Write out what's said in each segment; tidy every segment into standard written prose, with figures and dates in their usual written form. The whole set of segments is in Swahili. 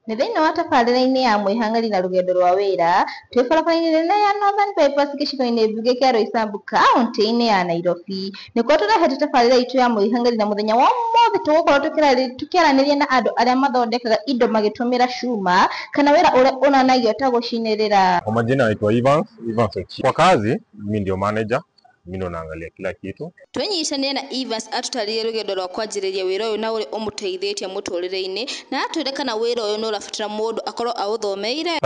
Nithini wa tabarĩra-inĩ ya mwĩhang'ari na rũgendo rwa wĩra, twĩ barabara-inĩ nene ya Northern Bypass gĩcigo-inĩ mbunge kĩa Roysambu kaunti-inĩ ya Nairobi. Nĩkuo tũrehete tabarĩra itũ ya mwĩhang'ari na mũthenya wa ũmũthĩ tũgũkorwo tũkĩaranĩria na andũ arĩa mathondekaga indo magĩtũmĩra cuma kana wĩra ũrĩa ũnanagio ta gũcinĩrĩra. Kwa majina naitwa Evans Ochieng. Kwa kazi mimi ndio manager, mimi ndo naangalia kila kitu. Twenyitanĩra na Evans atutarĩrie rũgendo rwa kwanjĩrĩria wĩra ũyũ na ũrĩa ũmũteithĩtie mũtũrĩre-inĩ na atwĩre kana wĩra ũyũ nĩ ũrabatara mũndũ akorwo aũthomeire.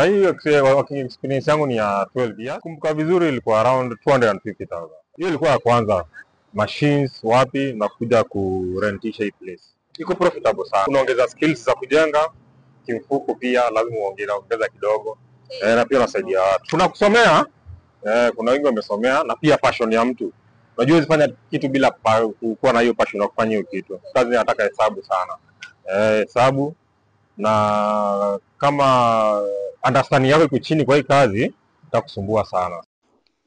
Working experience yangu ni ya 12 years. Kumbuka vizuri ilikuwa around 250,000. Hiyo ilikuwa ya kwanza. Machines wapi na kuja kurentisha hii place. Iko profitable sana. Unaongeza skills za kujenga, kimfuko pia lazima uongeza kidogo. Na pia unasaidia watu. Kuna kusomea, kuna wengi wamesomea na pia passion ya mtu. Unajua usifanya kitu bila kuwa na hiyo passion ya kufanya hiyo kitu. Kazi inataka hesabu sana. Hesabu na kama understanding yako iko chini kwa hii kazi itakusumbua sana.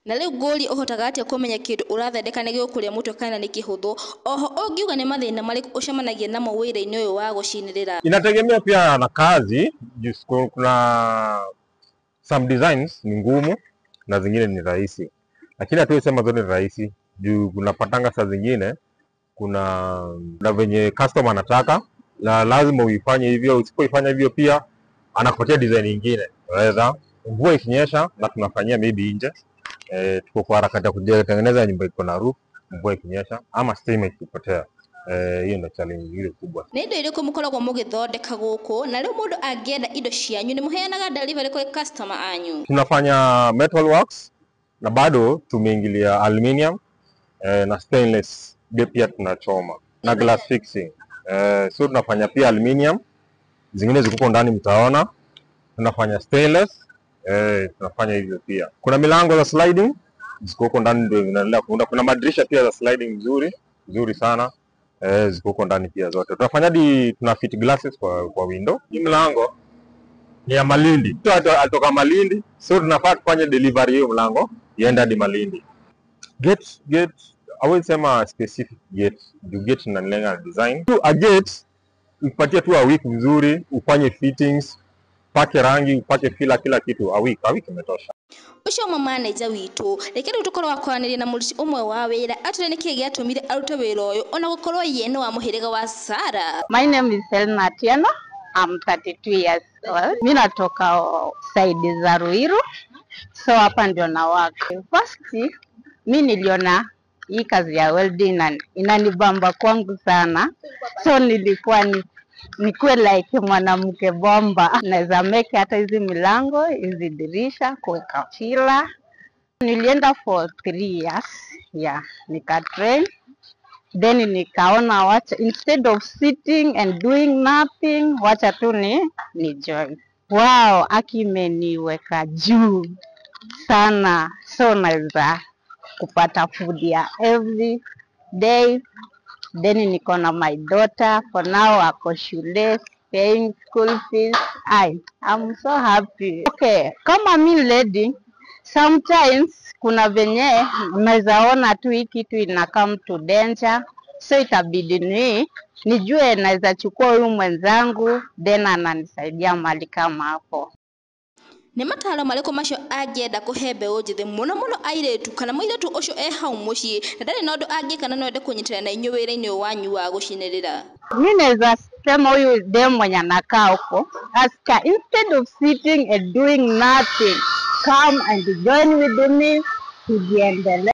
Na rĩu ngũri ũhotaga atĩa kũmenya kĩndũ ũrathondeka nĩ gĩgũkũrĩa mũtwe kana nĩ kĩhũthũ? Oho ũngiuga nĩ mathĩna marĩkũ ũcemanagia namo wĩra-inĩ ũyũ wa gũcinĩrĩra? Inategemea pia na kazi. Kuna some designs ni ngumu na zingine ni rahisi, lakini hatuwezi sema zote ni rahisi juu unapatanga saa zingine kuna venye customer anataka na lazima uifanye hivyo. Usipoifanya hivyo pia anakupatia design nyingine. Waweza mvua ikinyesha na tunafanyia maybe nje, tuko kwa harakati ya kutengeneza nyumba iko na roof, mvua ikinyesha ama stima ikipotea, hiyo ndio challenge ile kubwa. Nĩ indo irĩkũ mũkoragwo mũgĩthondeka gũkũ na rĩu mũndũ angĩenda indo cianyu nĩ mũheanaga delivery kũrĩ customer anyu? Tunafanya metal works na bado tumeingilia aluminium na stainless pia tunachoma na glass fixing. So tunafanya pia aluminium, zingine ziko ndani mtaona. Tunafanya stainless, tunafanya hivyo pia. Kuna milango za sliding ziko huko ndani ndio zinaendelea kuunda. Kuna madirisha pia za sliding nzuri sana, ziko huko ndani pia zote. Tunafanya hadi tuna fit glasses kwa window. Hii milango ni ya Malindi. Mtu atoka Malindi, so tunafaa tufanye delivery hiyo mlango iende hadi Malindi. Gate I will sema specific gate. You get na lenga design. A gate upatie tu a week nzuri, ufanye fittings, pake rangi, upake fila kila kitu a week imetosha. Ucio mwa manager witũ reke rĩu tũkorwo wakwaranĩria na mũruti ũmwe wa wĩra atũre nĩkĩ gĩatũmire arute wĩra ũyũ ona gũkorwo ye nĩ wa mũhĩrĩga wa Sarah. My name is Helena Atieno. I'm 32 years old. Mimi natoka side za Ruiru. So hapa ndio na work. First mimi niliona hii kazi ya welding inanibamba kwangu sana. So nilikuwa nikuwe like mwanamke bomba. Naweza make hata hizi milango, hizi dirisha, kuweka chila. Nilienda for 3 years. Yeah, nika-train. Then nikaona wacha instead of sitting and doing nothing, wacha tu ni join. Wow, akimeniweka juu sana. So naweza kupata food ya every day. Then niko na my daughter for now ako shule paying school fees. I'm so happy. Okay, kama mi lady sometimes kuna venye naweza ona tu hii kitu ina come to danger, so itabidi nijue naweza chukua huyu mwenzangu then ananisaidia mali kama hapo. Nĩ mataro marĩkũ macio angĩenda kũhe mbeũ njĩthĩ mũno airĩtu kana mũirĩtu ũcio hau mũciĩ na ndarĩ na ũndũ angĩka na no ende kũnyitana na inyuĩ wĩra-inĩ ũyũ wanyu wa gũcinĩrĩra? Mimi naweza sema huyu dem mwenye anakaa huko, aska instead of sitting and doing nothing, come and join with me tujiendelee.